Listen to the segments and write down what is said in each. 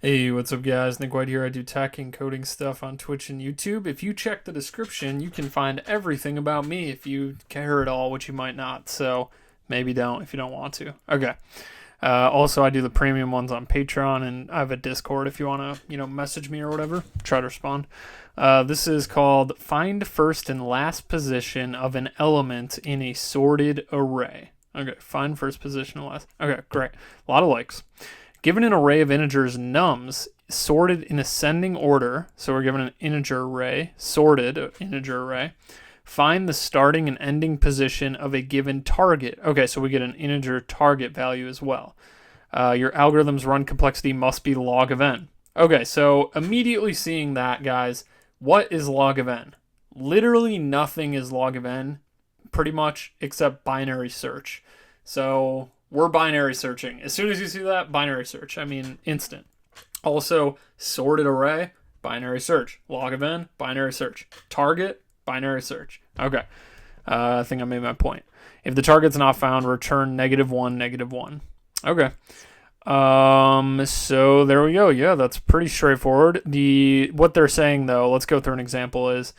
Hey, what's up, guys? Nick White here. I do tech and coding stuff on Twitch and YouTube. If you check the description, you can find everything about me if you care at all, which you might not. So maybe don't if you don't want to. Okay. Also, I do the premium ones on Patreon, and I have a Discord if you want to, message me or whatever. Try to respond. This is called Find First and Last Position of an Element in a Sorted Array. Okay, find first position and last. Okay, great. A lot of likes. Given an array of integers nums sorted in ascending order, so we're given an integer array, sorted integer array, find the starting and ending position of a given target. Okay, so we get an integer target value as well. Your algorithm's run complexity must be log of n. Okay, so immediately seeing that, guys, what is log of n? Literally nothing is log of n, pretty much, except binary search. So we're binary searching. As soon as you see that, binary search. I mean, instant. Also, sorted array, binary search. Log of n, binary search. Target, binary search. Okay. I think I made my point. If the target's not found, return -1, -1. Okay. So there we go. Yeah, that's pretty straightforward. What they're saying, though, let's go through an example, is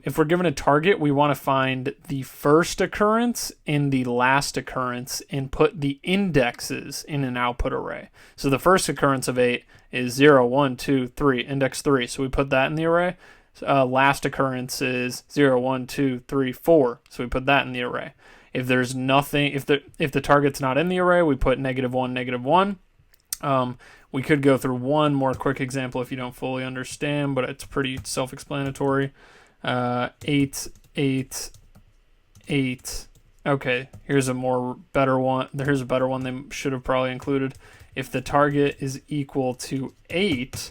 if we're given a target, we want to find the first occurrence and the last occurrence and put the indexes in an output array. So the first occurrence of 8 is 0, 1, 2, 3, index 3. So we put that in the array. Last occurrence is 0, 1, 2, 3, 4. So we put that in the array. If there's nothing, if the target's not in the array, we put -1, -1. We could go through one more quick example if you don't fully understand, but it's pretty self-explanatory. 8, 8, 8. Okay, here's a better one. Here's a better one they should have probably included. If the target is equal to 8,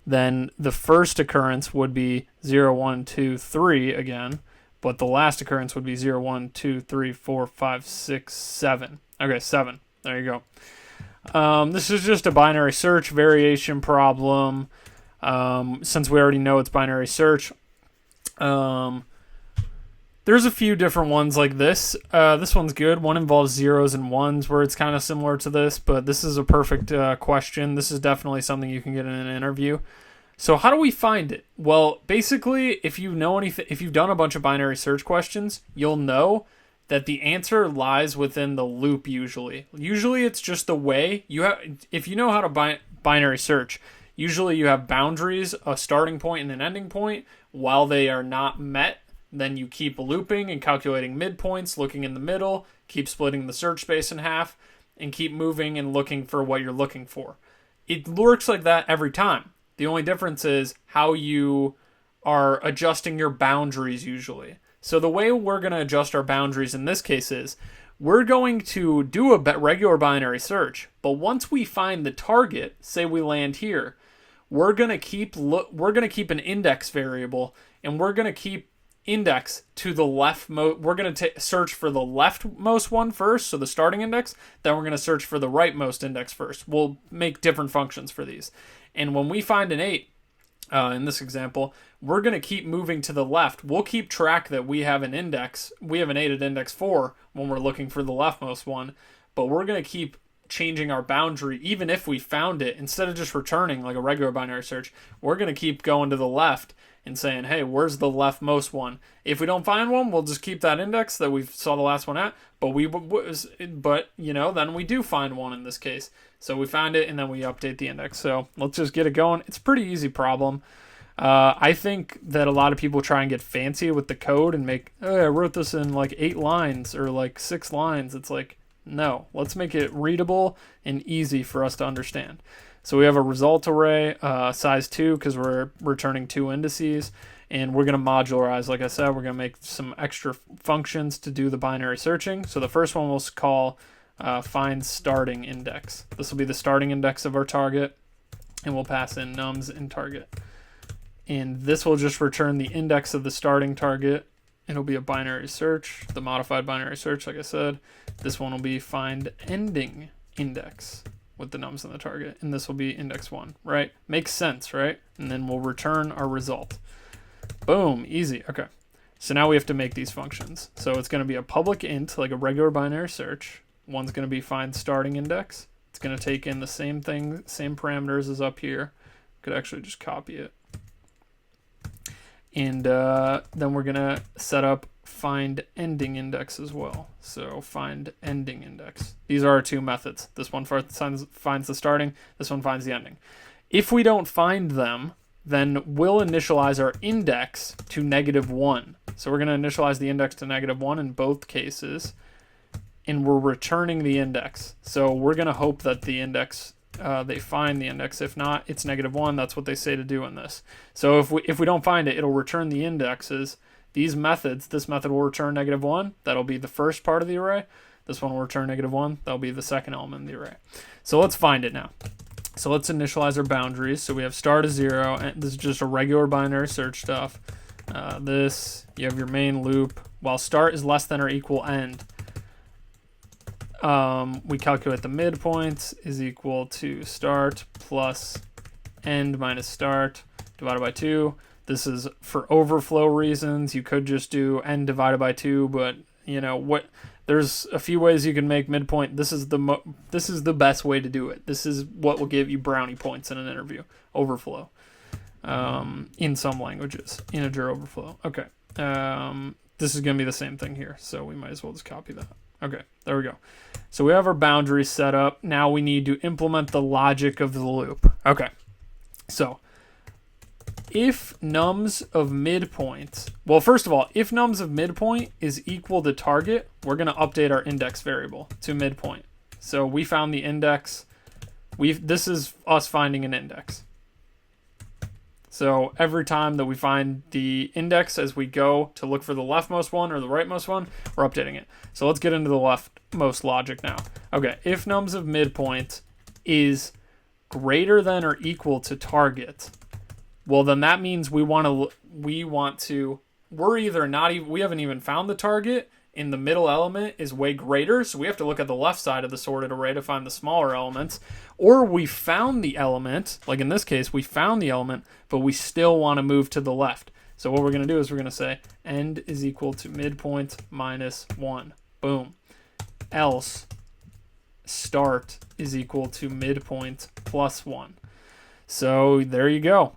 then the first occurrence would be 0, 1, 2, 3 again, but the last occurrence would be 0, 1, 2, 3, 4, 5, 6, 7. Okay, 7. There you go. This is just a binary search variation problem. Since we already know it's binary search, there's a few different ones like this. This one's good. One involves zeros and ones where it's kind of similar to this, but this is a perfect question. This is definitely something you can get in an interview. So how do we find it? Well, basically, if you know anything, if you've done a bunch of binary search questions, you'll know that the answer lies within the loop usually. Usually it's just the way you have, if you know how to binary search, usually you have boundaries, a starting point and an ending point. While they are not met, then you keep looping and calculating midpoints, looking in the middle, keep splitting the search space in half, and keep moving and looking for what you're looking for. It works like that every time. The only difference is how you are adjusting your boundaries usually. So the way we're going to adjust our boundaries in this case is we're going to do a regular binary search, but once we find the target, say we land here, we're going to keep an index variable, and we're going to keep index to the leftmost. We're going to search for the leftmost one first, so the starting index, then we're going to search for the rightmost index first. We'll make different functions for these. And when we find an 8, in this example, we're going to keep moving to the left. We'll keep track that we have an index. We have an 8 at index 4 when we're looking for the leftmost one, but we're going to keep changing our boundary even if we found it. Instead of just returning like a regular binary search, we're going to keep going to the left and saying, hey, where's the leftmost one? If we don't find one, we'll just keep that index that we saw the last one at, but then we do find one in this case. So we found it and then we update the index. So let's just get it going. It's a pretty easy problem. I think that a lot of people try and get fancy with the code and make, I wrote this in like 8 lines or like 6 lines. It's like, no, let's make it readable and easy for us to understand. So we have a result array, size 2, because we're returning 2 indices, and we're going to modularize. Like I said, we're going to make some extra functions to do the binary searching. So the first one we'll call find starting index. This will be the starting index of our target, and we'll pass in nums and target. And this will just return the index of the starting target. It'll be a binary search, the modified binary search, like I said. This one will be find ending index with the nums and the target, and this will be index 1, right? Makes sense, right? And then we'll return our result. Boom, easy. Okay, so now we have to make these functions. So it's going to be a public int, like a regular binary search. One's going to be find starting index. It's going to take in the same thing, same parameters as up here. Could actually just copy it. And then we're going to set up find ending index as well. So find ending index. These are our two methods. This one finds the starting, this one finds the ending. If we don't find them, then we'll initialize our index to -1. So we're going to initialize the index to -1 in both cases, and we're returning the index. So we're going to hope that the index, they find the index. If not, it's -1. That's what they say to do in this. So if we don't find it, it'll return the indexes. These methods, this method will return -1. That'll be the first part of the array. This one will return -1. That'll be the second element of the array. So let's find it now. So let's initialize our boundaries. So we have start is 0, and this is just a regular binary search stuff. You have your main loop. While start is less than or equal end, we calculate the midpoint is equal to start plus end minus start divided by 2. This is for overflow reasons. You could just do end divided by 2, but you know what? There's a few ways you can make midpoint. This is the best way to do it. This is what will give you brownie points in an interview. Overflow. In some languages, integer overflow. Okay. This is going to be the same thing here, so we might as well just copy that. Okay, there we go. So we have our boundaries set up. Now we need to implement the logic of the loop. Okay, so if nums of midpoint, well, first of all, if nums of midpoint is equal to target, we're going to update our index variable to midpoint. So we found the index. This is us finding an index. So every time that we find the index as we go to look for the leftmost one or the rightmost one, we're updating it. So let's get into the leftmost logic now. Okay, if nums of midpoint is greater than or equal to target, well, then that means we haven't even found the target, and the middle element is way greater, so we have to look at the left side of the sorted array to find the smaller elements. Or we found the element, like in this case, we found the element, but we still want to move to the left. So what we're going to do is we're going to say end is equal to midpoint minus 1. Boom. Else start is equal to midpoint plus 1. So there you go.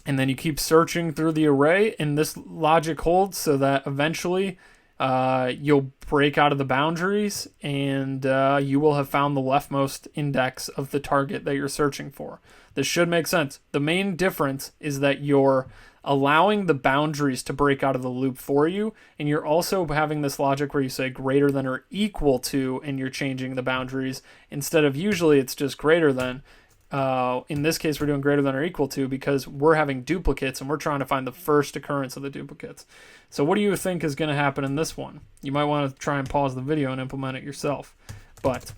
And then you keep searching through the array, and this logic holds so that eventually you'll break out of the boundaries, and you will have found the leftmost index of the target that you're searching for. This should make sense. The main difference is that you're allowing the boundaries to break out of the loop for you, and you're also having this logic where you say greater than or equal to, and you're changing the boundaries, instead of usually it's just greater than. In this case, we're doing greater than or equal to because we're having duplicates and we're trying to find the first occurrence of the duplicates. So what do you think is going to happen in this one? You might want to try and pause the video and implement it yourself. But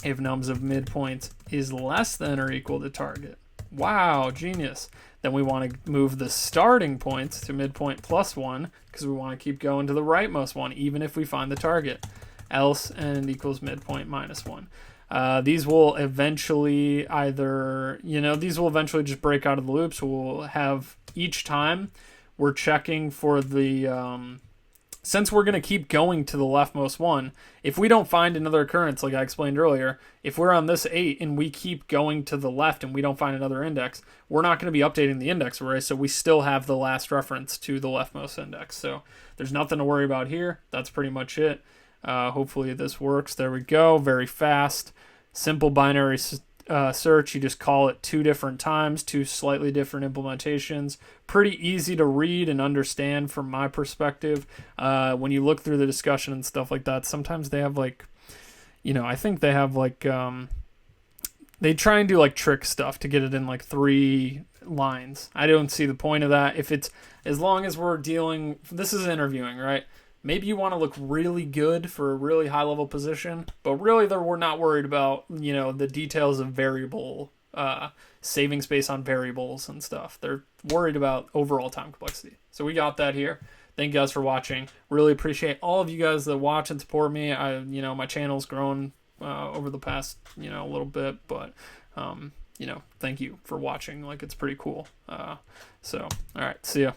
if nums of midpoint is less than or equal to target, wow, genius. Then we want to move the starting point to midpoint plus 1 because we want to keep going to the rightmost one even if we find the target. Else end equals midpoint minus 1. These will eventually just break out of the loops. We'll have each time we're checking for the, since we're going to keep going to the leftmost one, if we don't find another occurrence, like I explained earlier, if we're on this 8 and we keep going to the left and we don't find another index, we're not going to be updating the index array, so we still have the last reference to the leftmost index. So there's nothing to worry about here. That's pretty much it. Hopefully this works. There we go. Very fast. Simple binary search. You just call it 2 different times, 2 slightly different implementations. Pretty easy to read and understand from my perspective. When you look through the discussion and stuff like that, sometimes they have I think they have they try and do trick stuff to get it in 3 lines. I don't see the point of that. As long as we're this is interviewing, right? Maybe you want to look really good for a really high-level position, but really we're not worried about, the details of variable, saving space on variables and stuff. They're worried about overall time complexity. So we got that here. Thank you guys for watching. Really appreciate all of you guys that watch and support me. My channel's grown over the past, a little bit, but, thank you for watching. It's pretty cool. All right, see ya.